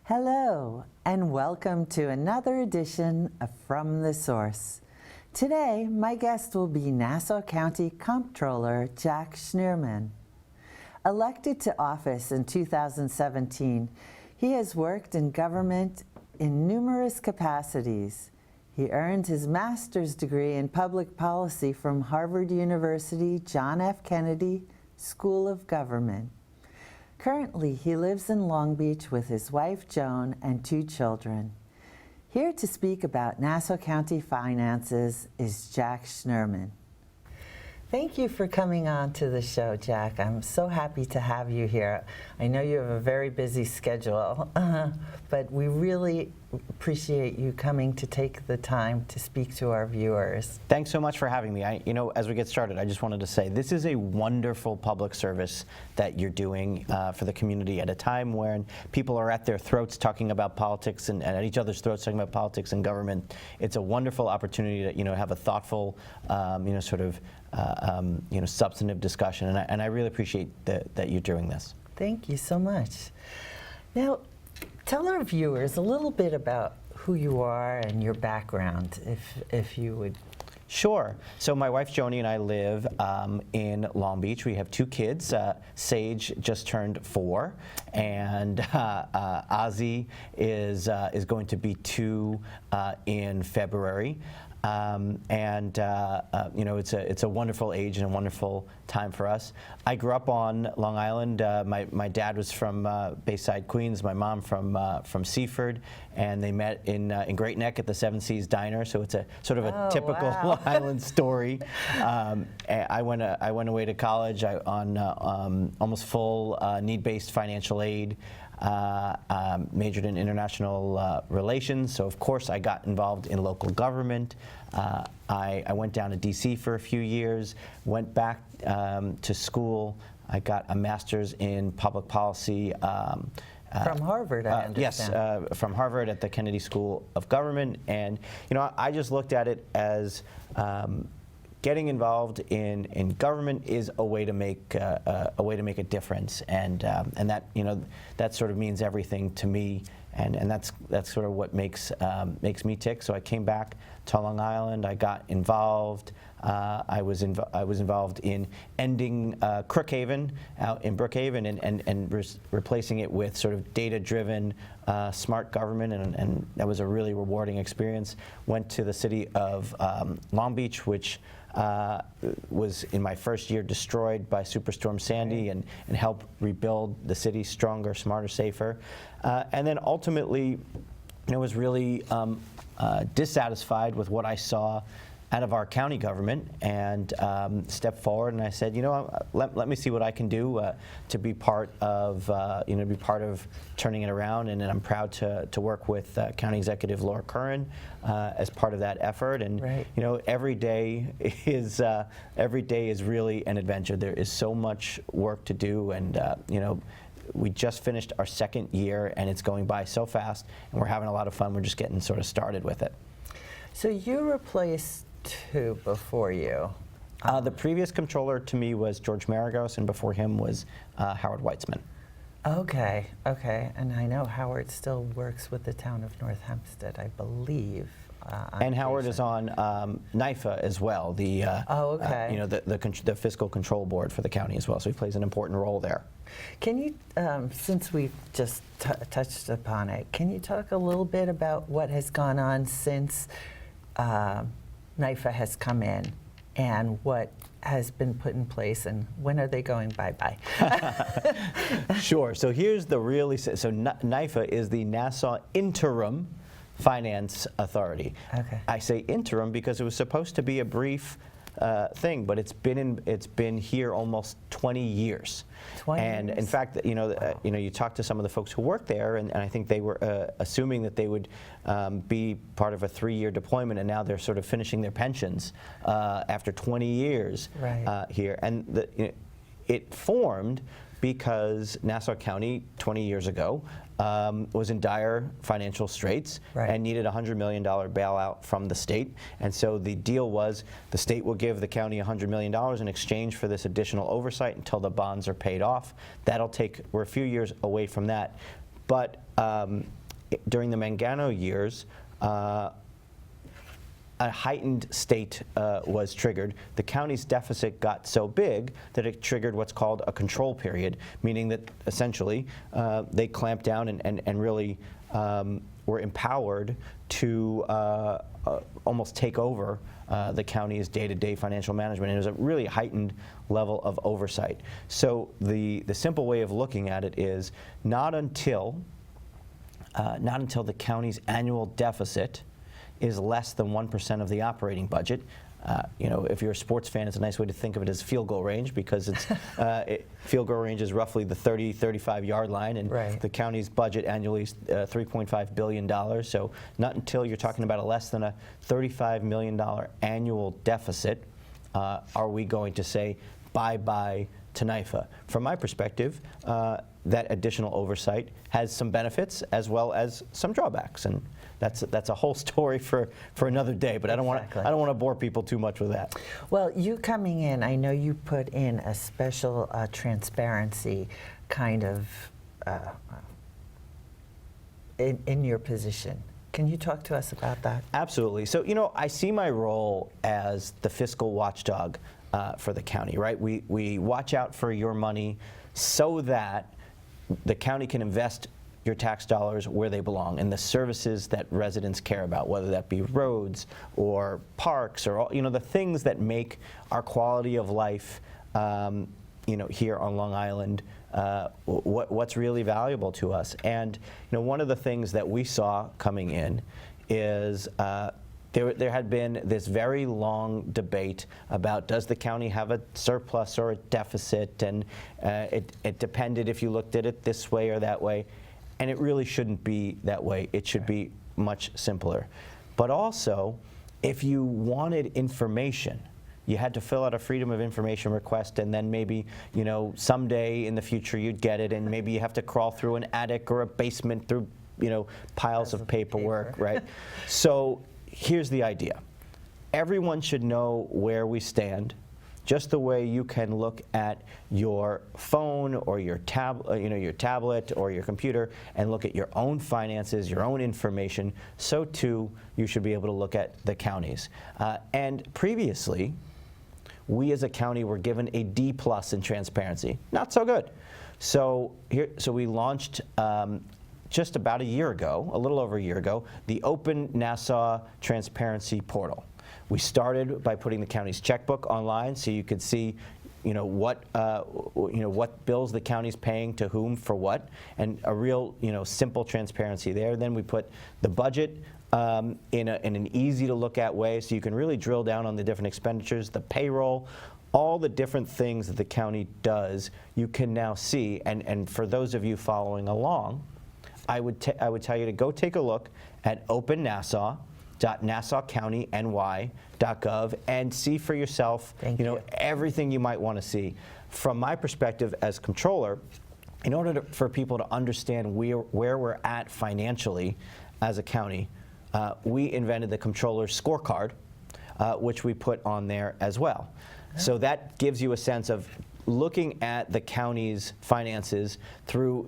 Hello, and welcome to another edition of From the Source. Today, my guest will be Nassau County Comptroller Jack Schnirman. Elected to office in 2017, he has worked in government in numerous capacities. He earned his master's degree in public policy from Harvard University John F. Kennedy School of Government. Currently, he lives in Long Beach with his wife, Joan, and 2 children. Here to speak about Nassau County finances is Jack Schnirman. Thank you for coming on to the show, Jack. I'm so happy to have you here. I know you have a very busy schedule, but we really appreciate you coming to take the time to speak to our viewers. Thanks so much for having me. As we get started, I just wanted to say this is a wonderful public service that you're doing for the community at a time when people are at their throats talking about politics and at each other's throats talking about politics and government. It's a wonderful opportunity to have a thoughtful, substantive discussion, and I really appreciate that you're doing this. Thank you so much. Now, tell our viewers a little bit about who you are and your background, if you would. Sure. So my wife Joni and I live in Long Beach. We have 2 kids. Sage just turned 4, and Ozzy is going to be 2 in February. It's a wonderful age and a wonderful time for us. I grew up on Long Island. My dad was from Bayside, Queens. My mom from Seaford, and they met in Great Neck at the Seven Seas Diner. So it's a sort of a typical Long Island story. I went away to college on almost full need-based financial aid. Majored in international relations, so of course I got involved in local government. I went down to DC for a few years, went back to school. I got a master's in public policy. From Harvard, I understand. Yes, from Harvard at the Kennedy School of Government, and I just looked at it as getting involved in government is a way to make a difference, and that sort of means everything to me, and that's sort of what makes me tick. So I came back to Long Island. I got involved. I was involved in ending Crookhaven out in Brookhaven and replacing it with sort of data-driven, smart government, and that was a really rewarding experience. Went to the city of Long Beach, which was in my first year destroyed by Superstorm Sandy, and helped rebuild the city stronger, smarter, safer. And then ultimately, was really dissatisfied with what I saw out of our county government, and stepped forward and I said, let me see what I can do to be part of turning it around, and I'm proud to work with County Executive Laura Curran as part of that effort. And right. Every day is really an adventure. There is so much work to do, and we just finished our 2nd year, and it's going by so fast, and we're having a lot of fun. We're just getting sort of started with it. So you replaced 2 before you. The previous comptroller to me was George Maragos, and before him was Howard Weitzman. Okay, and I know Howard still works with the town of North Hempstead, I believe. And Howard is on NIFA as well, the the fiscal control board for the county as well. So he plays an important role there. Can you, since we've just touched upon it, can you talk a little bit about what has gone on since NIFA has come in, and what has been put in place, and when are they going bye-bye? Sure. So here's the NIFA is the Nassau Interim Finance Authority. Okay. I say interim because it was supposed to be a brief thing, but it's been here almost 20 years. 20 and years? In fact, you talk to some of the folks who work there, and I think they were assuming that they would be part of a 3-year deployment, and now they're sort of finishing their pensions after 20 years here. And it formed because Nassau County 20 years ago was in dire financial straits and needed a $100 million bailout from the state. And so the deal was the state will give the county $100 million in exchange for this additional oversight until the bonds are paid off. We're a few years away from that. But during the Mangano years, a heightened state was triggered. The county's deficit got so big that it triggered what's called a control period, meaning that essentially they clamped down and really were empowered to almost take over the county's day-to-day financial management. And it was a really heightened level of oversight. So the simple way of looking at it is not until the county's annual deficit is less than 1% of the operating budget. If you're a sports fan, it's a nice way to think of it as field goal range, because it's field goal range is roughly the 30, 35-yard line, and right. The county's budget annually is $3.5 billion. So not until you're talking about a less than a $35 million annual deficit are we going to say bye-bye to NIFA. From my perspective, that additional oversight has some benefits as well as some drawbacks, and that's a whole story for another day. But Exactly. I don't want to bore people too much with that. Well, you coming in, I know you put in a special transparency kind of in your position. Can you talk to us about that? Absolutely. So, I see my role as the fiscal watchdog for the county, right? We watch out for your money so that the county can invest your tax dollars where they belong and the services that residents care about, whether that be roads or parks or the things that make our quality of life here on Long Island what's really valuable to us. And one of the things that we saw coming in is there had been this very long debate about, does the county have a surplus or a deficit, and it depended if you looked at it this way or that way. And it really shouldn't be that way. It should be much simpler. But also, if you wanted information, you had to fill out a Freedom of Information request, and then maybe, someday in the future you'd get it, and maybe you have to crawl through an attic or a basement through, piles of paperwork, right? So here's the idea. Everyone should know where we stand, just the way you can look at your phone or your tablet or your computer and look at your own finances, your own information. So too, you should be able to look at the counties. And previously, we as a county were given a D+ in transparency. Not so good. So we launched just about a year ago, a little over a year ago, the Open Nassau Transparency Portal. We started by putting the county's checkbook online, so you could see, what bills the county's paying to whom for what, and a real, simple transparency there. Then we put the budget in an easy to look at way, so you can really drill down on the different expenditures, the payroll, all the different things that the county does. You can now see, and for those of you following along, I would tell you to go take a look at opennassau.nassaucountiny.gov and see for yourself, everything you might want to see. From my perspective as comptroller, in order for people to understand where we're at financially as a county, we invented the Comptroller's scorecard, which we put on there as well. So that gives you a sense of looking at the county's finances through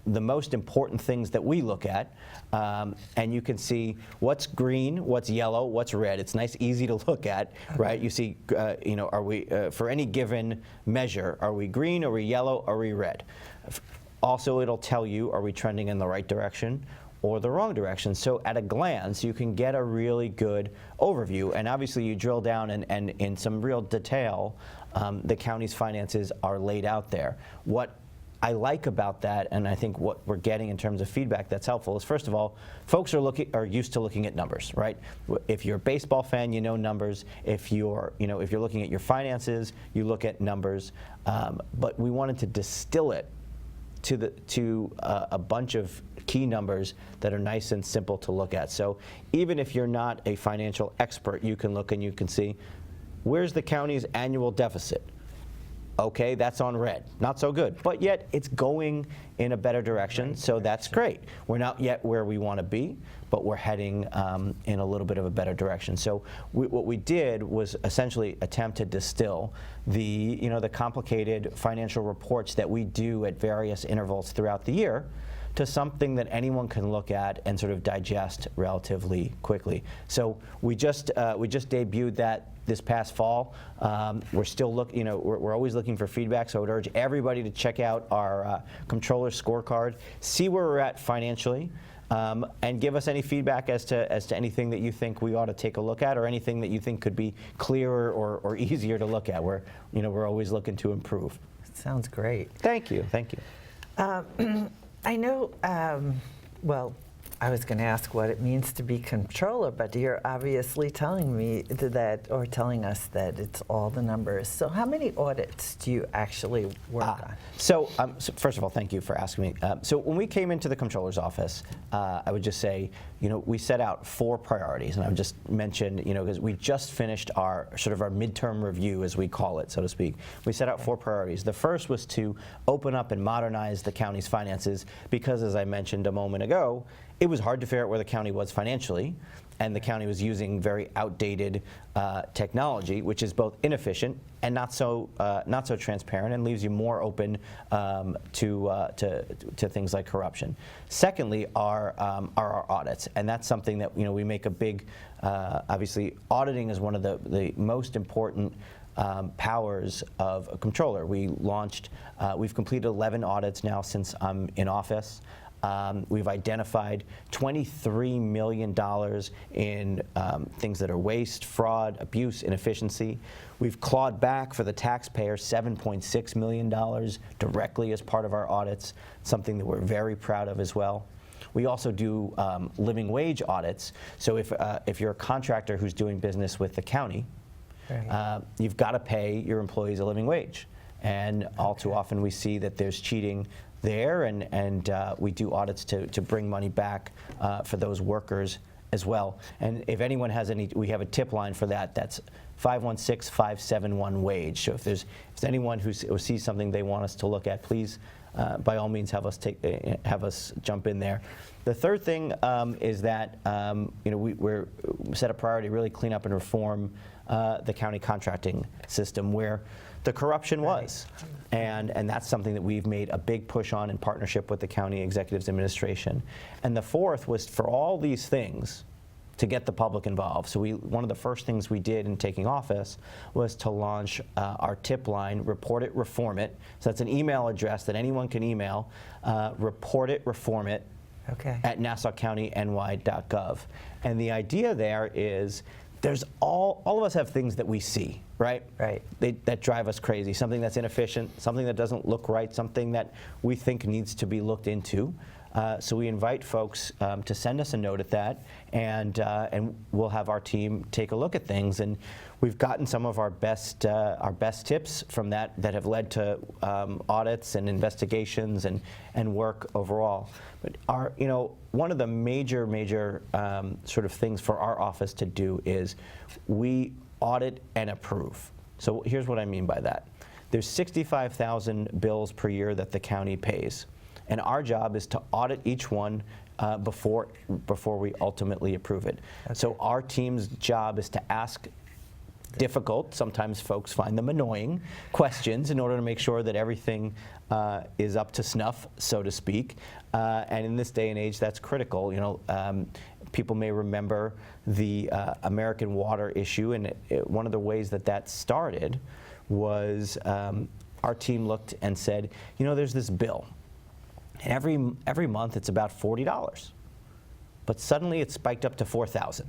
the most important things that we look at, and you can see what's green, what's yellow, what's red. It's nice, easy to look at, right? You see, are we for any given measure, are we green, are we yellow, are we red? Also, it'll tell you, are we trending in the right direction or the wrong direction? So at a glance, you can get a really good overview, and obviously you drill down and in some real detail, the county's finances are laid out there. What I like about that, and I think what we're getting in terms of feedback that's helpful, is first of all, folks are used to looking at numbers, right? If you're a baseball fan, you know numbers. If you're looking at your finances, you look at numbers. But we wanted to distill it to a bunch of key numbers that are nice and simple to look at. So even if you're not a financial expert, you can look and you can see, where's the county's annual deficit? Okay, that's on red. Not so good. But yet it's going in a better direction, so that's great. We're not yet where we want to be, but we're heading in a little bit of a better direction. So what we did was essentially attempt to distill the complicated financial reports that we do at various intervals throughout the year, to something that anyone can look at and sort of digest relatively quickly. So we just debuted that this past fall. We're still we're always looking for feedback, so I would urge everybody to check out our Comptroller scorecard, see where we're at financially, and give us any feedback as to anything that you think we ought to take a look at, or anything that you think could be clearer or easier to look at. We're always looking to improve. Sounds great. Thank you. Thank you. I know, well, I was going to ask what it means to be controller, but you're obviously telling me that, or telling us that it's all the numbers. So how many audits do you actually work on? So first of all, thank you for asking me. So when we came into the Comptroller's office, I would just say, we set out 4 priorities, and I would just mention, because we just finished our midterm review, as we call it, so to speak. We set out 4 priorities. The first was to open up and modernize the county's finances, because as I mentioned a moment ago, it was hard to figure out where the county was financially, and the county was using very outdated technology, which is both inefficient and not so transparent, and leaves you more open to things like corruption. Secondly, are our audits, and that's something that we make a big. Obviously, auditing is one of the most important powers of a controller. We've completed 11 audits now since I'm in office. We've identified $23 million in things that are waste, fraud, abuse, inefficiency. We've clawed back for the taxpayer $7.6 million directly as part of our audits, something that we're very proud of as well. We also do living wage audits. So if you're a contractor who's doing business with the county, right, you've got to pay your employees a living wage. And all too often we see that there's cheating there, and we do audits to bring money back for those workers as well. And if anyone has we have a tip line for that. That's 516-571-WAGE. So if there's anyone who sees something they want us to look at, please, by all means, have us jump in there. The third thing is that we're set a priority to really clean up and reform the county contracting system, where the corruption was. And that's something that we've made a big push on in partnership with the county executives administration. And the fourth was for all these things to get the public involved. So one of the first things we did in taking office was to launch our tip line, Report It, Reform It. So that's an email address that anyone can email, Report It, Reform It, at NassauCountyNY.gov. And the idea there is there's all of us have things that we see, right? Right. That drive us crazy. Something that's inefficient, something that doesn't look right, something that we think needs to be looked into. So we invite folks to send us a note at that, and we'll have our team take a look at things. And we've gotten some of our best tips from that have led to audits and investigations and work overall. But one of the major sort of things for our office to do is we audit and approve. So here's what I mean by that. There's 65,000 bills per year that the county pays. And our job is to audit each one before we ultimately approve it. Okay. So our team's job is to ask difficult, sometimes folks find them annoying, questions in order to make sure that everything is up to snuff, so to speak. And in this day and age, that's critical. People may remember the American water issue, and one of the ways that started was our team looked and said, there's this bill. And every month it's about $40, but suddenly it spiked up to $4,000.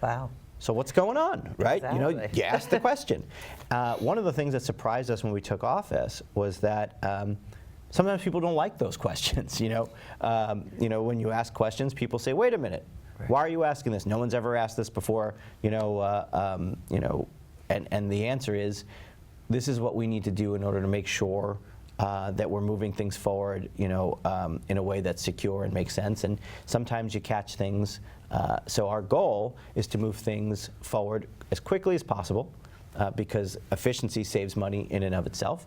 Wow! So what's going on, right? Exactly. You ask the question. One of the things that surprised us when we took office was that sometimes people don't like those questions. When you ask questions, people say, "Wait a minute, right. Why are you asking this? No one's ever asked this before." And the answer is, this is what we need to do in order to make sure that we're moving things forward, in a way that's secure and makes sense. And sometimes you catch things. So our goal is to move things forward as quickly as possible, because efficiency saves money in and of itself.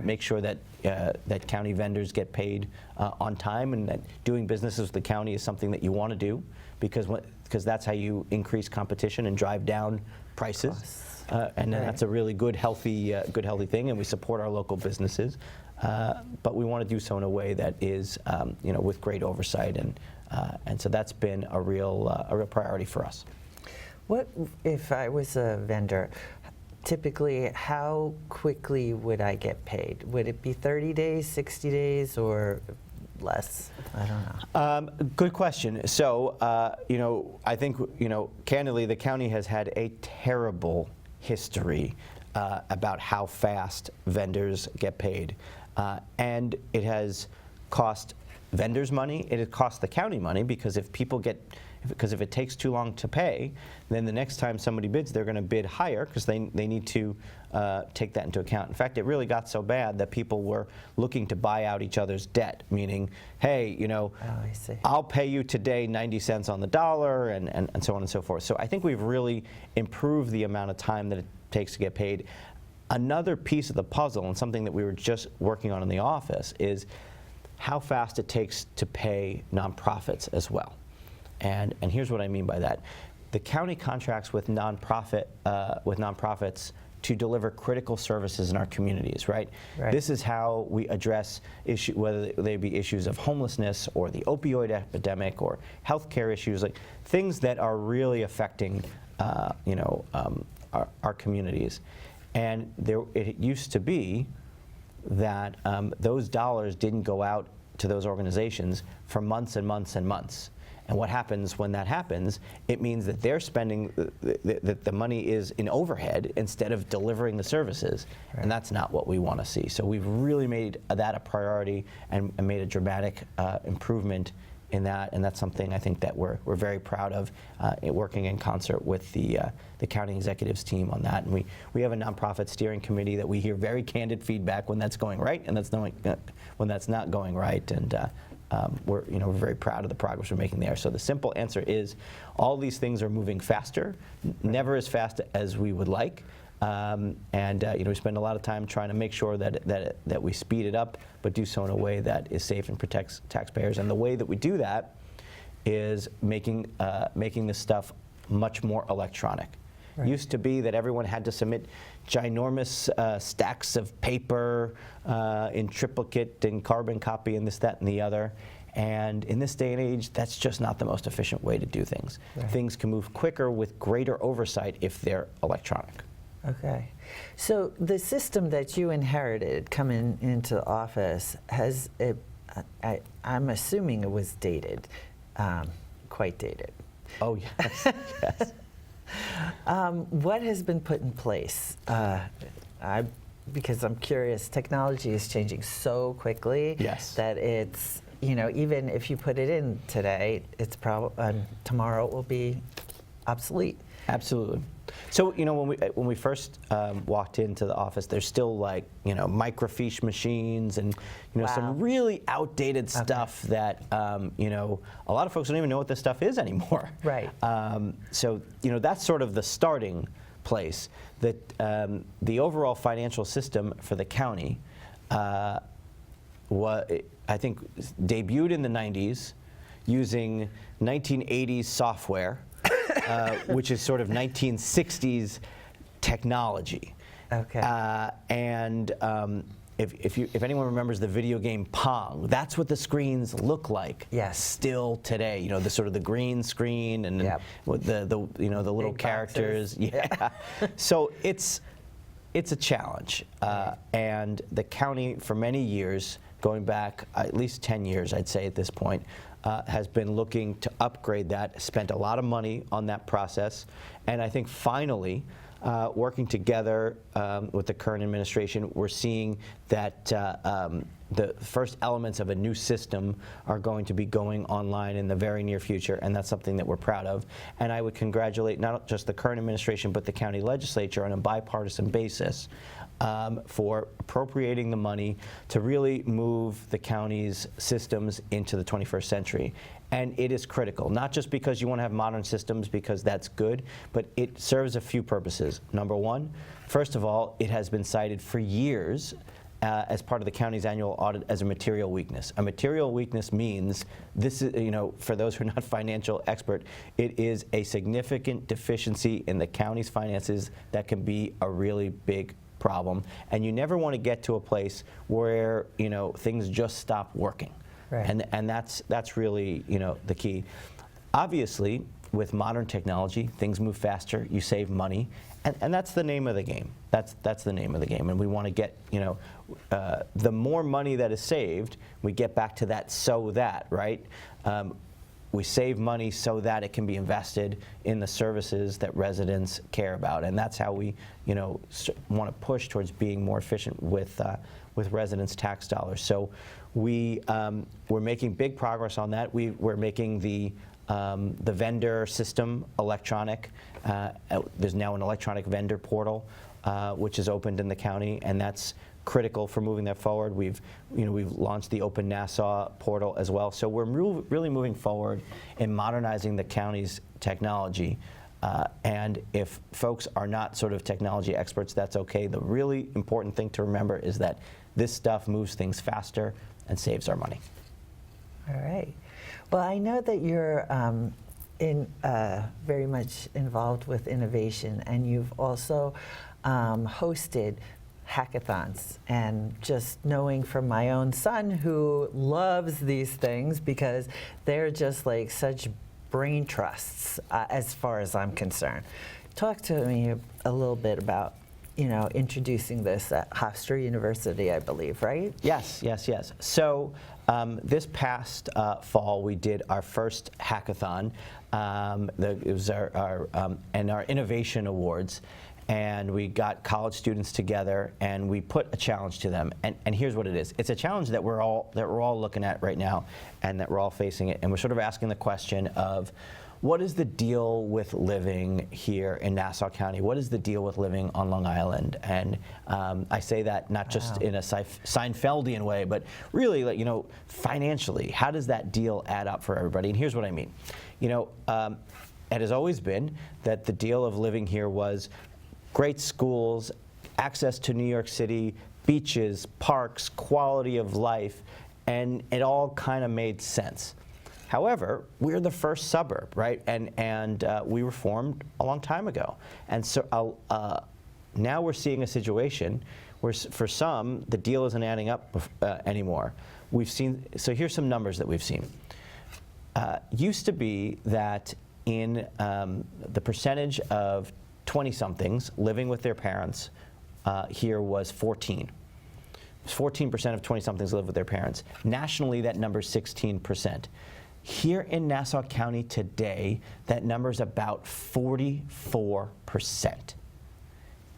Make sure that that county vendors get paid on time, and that doing business with the county is something that you want to do, because that's how you increase competition and drive down prices. And that's a really good, healthy thing, and we support our local businesses. but we want to do so in a way that is, with great oversight, and so that's been a real priority for us. What if I was a vendor? Typically, how quickly would I get paid? Would it be 30 days, 60 days, or less? I don't know. Good question. So, I think, candidly, the county has had a terrible history about how fast vendors get paid. And it has cost vendors money, it has cost the county money, because if it takes too long to pay, then the next time somebody bids, they're going to bid higher because they need to take that into account. In fact, it really got so bad that people were looking to buy out each other's debt, meaning, hey, I see. I'll pay you today 90 cents on the dollar, and so on and so forth. So I think we've really improved the amount of time that it takes to get paid. Another piece of the puzzle, and something that we were just working on in the office, is how fast it takes to pay nonprofits as well. And here's what I mean by that. The county contracts with nonprofits to deliver critical services in our communities, right? This is how we address whether they be issues of homelessness or the opioid epidemic or healthcare issues, like things that are really affecting our communities. And it used to be that those dollars didn't go out to those organizations for months and months and months. And what happens when that happens, it means that they're spending, that the money is in overhead instead of delivering the services. Right. And that's not what we want to see. So we've really made that a priority and made a dramatic improvement in that. And that's something I think that we're very proud of, working in concert with the county executives team on that. And we have a nonprofit steering committee that we hear very candid feedback when that's going right and when that's not going right. And we're very proud of the progress we're making there. So the simple answer is all these things are moving faster, never as fast as we would like. We spend a lot of time trying to make sure that we speed it up, but do so in a way that is safe and protects taxpayers. And the way that we do that is making this stuff much more electronic. Right. Used to be that everyone had to submit ginormous stacks of paper in triplicate and carbon copy and this, that, and the other. And in this day and age, that's just not the most efficient way to do things. Right. Things can move quicker with greater oversight if they're electronic. Okay. So the system that you inherited coming into the office, I'm assuming it was dated, quite dated. Oh, yes. Yes. What has been put in place? Because I'm curious, technology is changing so quickly. Yes. That it's, even if you put it in today, it's tomorrow it will be obsolete. Absolutely. So when we first walked into the office, there's still microfiche machines and Wow. some really outdated stuff that a lot of folks don't even know what this stuff is anymore. Right. So that's sort of the starting place. That the overall financial system for the county, I think, debuted in the 90s using 1980s software. Which is sort of 1960s technology. Okay. If anyone remembers the video game Pong, that's what the screens look like. Yes. Still today, the sort of the green screen and yep. with the little big characters. Boxes. Yeah. So it's a challenge, and the county for many years, going back at least 10 years, I'd say at this point, has been looking to upgrade that, spent a lot of money on that process, and I think finally, working together with the current administration, we're seeing that the first elements of a new system are going to be going online in the very near future, and that's something that we're proud of. And I would congratulate not just the current administration, but the county legislature on a bipartisan basis for appropriating the money to really move the county's systems into the 21st century. And it is critical, not just because you want to have modern systems, because that's good, but it serves a few purposes. Number one, first of all, it has been cited for years as part of the county's annual audit as a material weakness. A material weakness means this is, for those who are not financial expert, it is a significant deficiency in the county's finances that can be a really big problem, and you never want to get to a place where things just stop working. Right. And that's really the key. Obviously, with modern technology, things move faster. You save money, and that's the name of the game. That's the name of the game. And we want to get the more money that is saved, we get back to that right. We save money so that it can be invested in the services that residents care about, and that's how we, want to push towards being more efficient with residents' tax dollars. So we're making big progress on that. We're making the vendor system electronic. There's now an electronic vendor portal, which is opened in the county, and that's critical for moving that forward. We've launched the Open Nassau portal as well. So we're really moving forward in modernizing the county's technology. And if folks are not sort of technology experts, that's okay. The really important thing to remember is that this stuff moves things faster and saves our money. All right. Well, I know that you're very much involved with innovation, and you've also hosted hackathons, and just knowing from my own son, who loves these things because they're just like such brain trusts as far as I'm concerned. Talk to me a little bit about introducing this at Hofstra University, I believe, right? Yes. So this past fall, we did our first hackathon. It was our Innovation Awards. And we got college students together, and we put a challenge to them. And here's what it is. It's a challenge that we're all looking at right now, and that we're all facing it. And we're sort of asking the question of, what is the deal with living here in Nassau County? What is the deal with living on Long Island? And I say that not just in a Seinfeldian way, but really, financially, how does that deal add up for everybody? And here's what I mean. It has always been that the deal of living here was great schools, access to New York City, beaches, parks, quality of life, and it all kind of made sense. However, we're the first suburb, right? And we were formed a long time ago. And so now we're seeing a situation where for some, the deal isn't adding up anymore. So here's some numbers that we've seen. Used to be that in the percentage of 20-somethings living with their parents here was 14. 14% of 20-somethings live with their parents. Nationally, that number is 16%. Here in Nassau County today, that number is about 44%.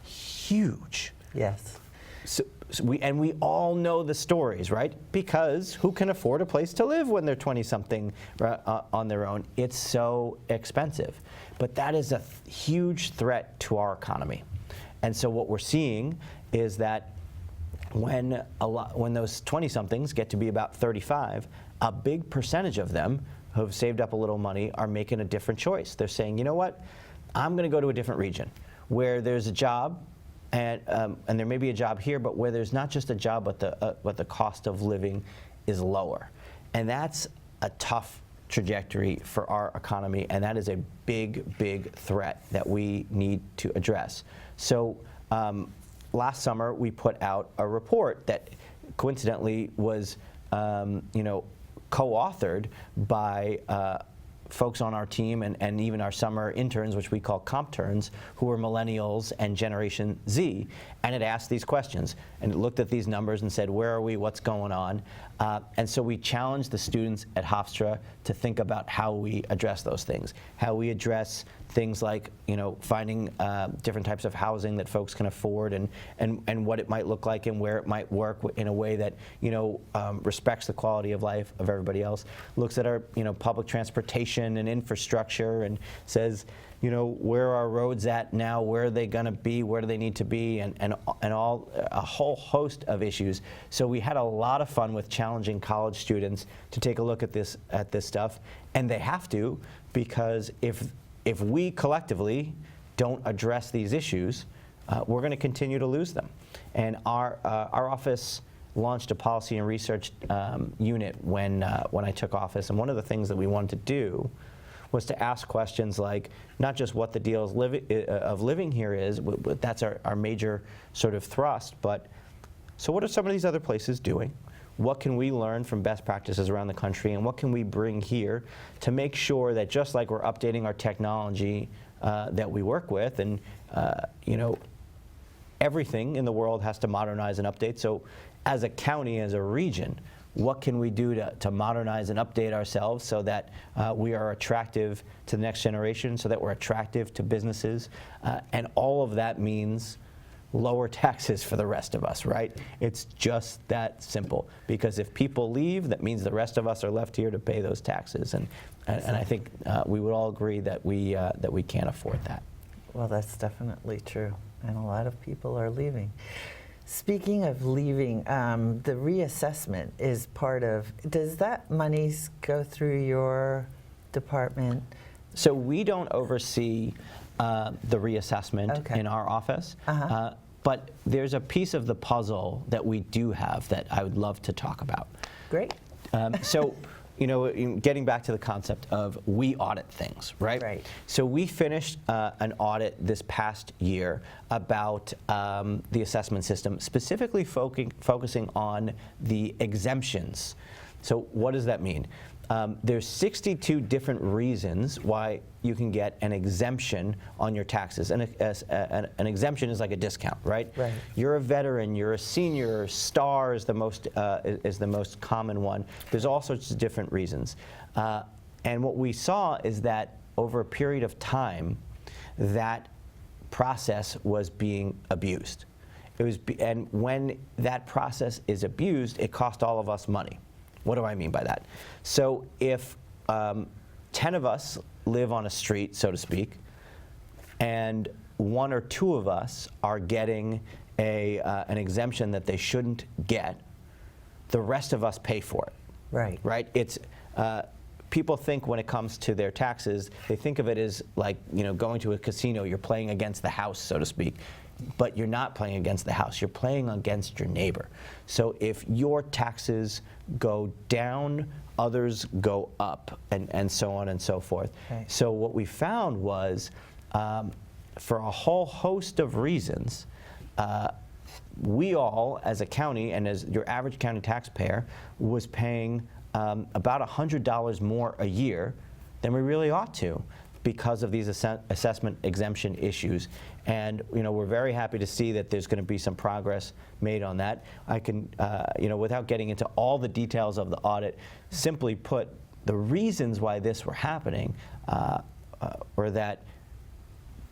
Huge. Yes. So we all know the stories, right? Because who can afford a place to live when they're 20-something on their own? It's so expensive. But that is a huge threat to our economy. And so what we're seeing is that when those 20-somethings get to be about 35, a big percentage of them who have saved up a little money are making a different choice. They're saying, you know what, I'm going to go to a different region where there's a job, and there may be a job here, but where there's not just a job, but the cost of living is lower. And that's a tough trajectory for our economy, and that is a big, big threat that we need to address. So last summer, we put out a report that coincidentally was co-authored by folks on our team and even our summer interns, which we call Compterns, who are millennials and Generation Z, and it asked these questions. And it looked at these numbers and said, where are we, what's going on? And so we challenged the students at Hofstra to think about how we address those things, how we address things like, finding different types of housing that folks can afford, and what it might look like and where it might work in a way that, respects the quality of life of everybody else, looks at our, public transportation and infrastructure and says, where are our roads at now, where are they going to be, where do they need to be, and all a whole host of issues. So we had a lot of fun with challenging college students to take a look at this stuff, and they have to, because if we collectively don't address these issues, we're going to continue to lose them. And our office launched a policy and research unit when I took office, and one of the things that we wanted to do was to ask questions like not just what the deal of living here is, that's our major sort of thrust, but so what are some of these other places doing? What can we learn from best practices around the country, and what can we bring here to make sure that just like we're updating our technology that we work with, and everything in the world has to modernize and update. So as a county, as a region, what can we do to modernize and update ourselves so that we are attractive to the next generation, so that we're attractive to businesses, and all of that means lower taxes for the rest of us, right? It's just that simple. Because if people leave, that means the rest of us are left here to pay those taxes. And I think we would all agree that we can't afford that. Well, that's definitely true. And a lot of people are leaving. Speaking of leaving, the reassessment is part of, does that monies go through your department? So we don't oversee the reassessment in our office. But there's a piece of the puzzle that we do have that I would love to talk about. Great. So, getting back to the concept of we audit things, right? Right. So we finished an audit this past year about the assessment system, specifically focusing on the exemptions. So what does that mean? There's 62 different reasons why you can get an exemption on your taxes. And an exemption is like a discount, right? Right. You're a veteran, you're a senior, STAR is the most common one. There's all sorts of different reasons. And what we saw is that over a period of time, that process was being abused. And when that process is abused, it cost all of us money. What do I mean by that? So if 10 of us live on a street, so to speak, and 1 or 2 of us are getting an exemption that they shouldn't get, the rest of us pay for it. Right. Right? It's people think when it comes to their taxes, they think of it as like going to a casino. You're playing against the house, so to speak. But you're not playing against the house. You're playing against your neighbor. So if your taxes go down, others go up, and so on and so forth. Okay. So what we found was, for a whole host of reasons, we all, as a county, and as your average county taxpayer, was paying about $100 more a year than we really ought to, because of these assessment exemption issues. And we're very happy to see that there's going to be some progress made on that. I can, without getting into all the details of the audit, simply put, the reasons why this were happening were that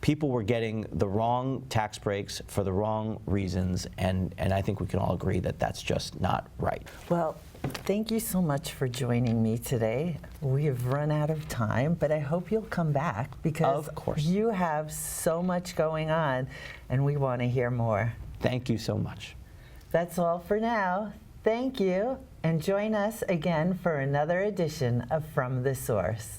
people were getting the wrong tax breaks for the wrong reasons, and I think we can all agree that that's just not right. Well, thank you so much for joining me today. We have run out of time, but I hope you'll come back because of course. You have so much going on and we want to hear more. Thank you so much. That's all for now. Thank you, and join us again for another edition of From the Source.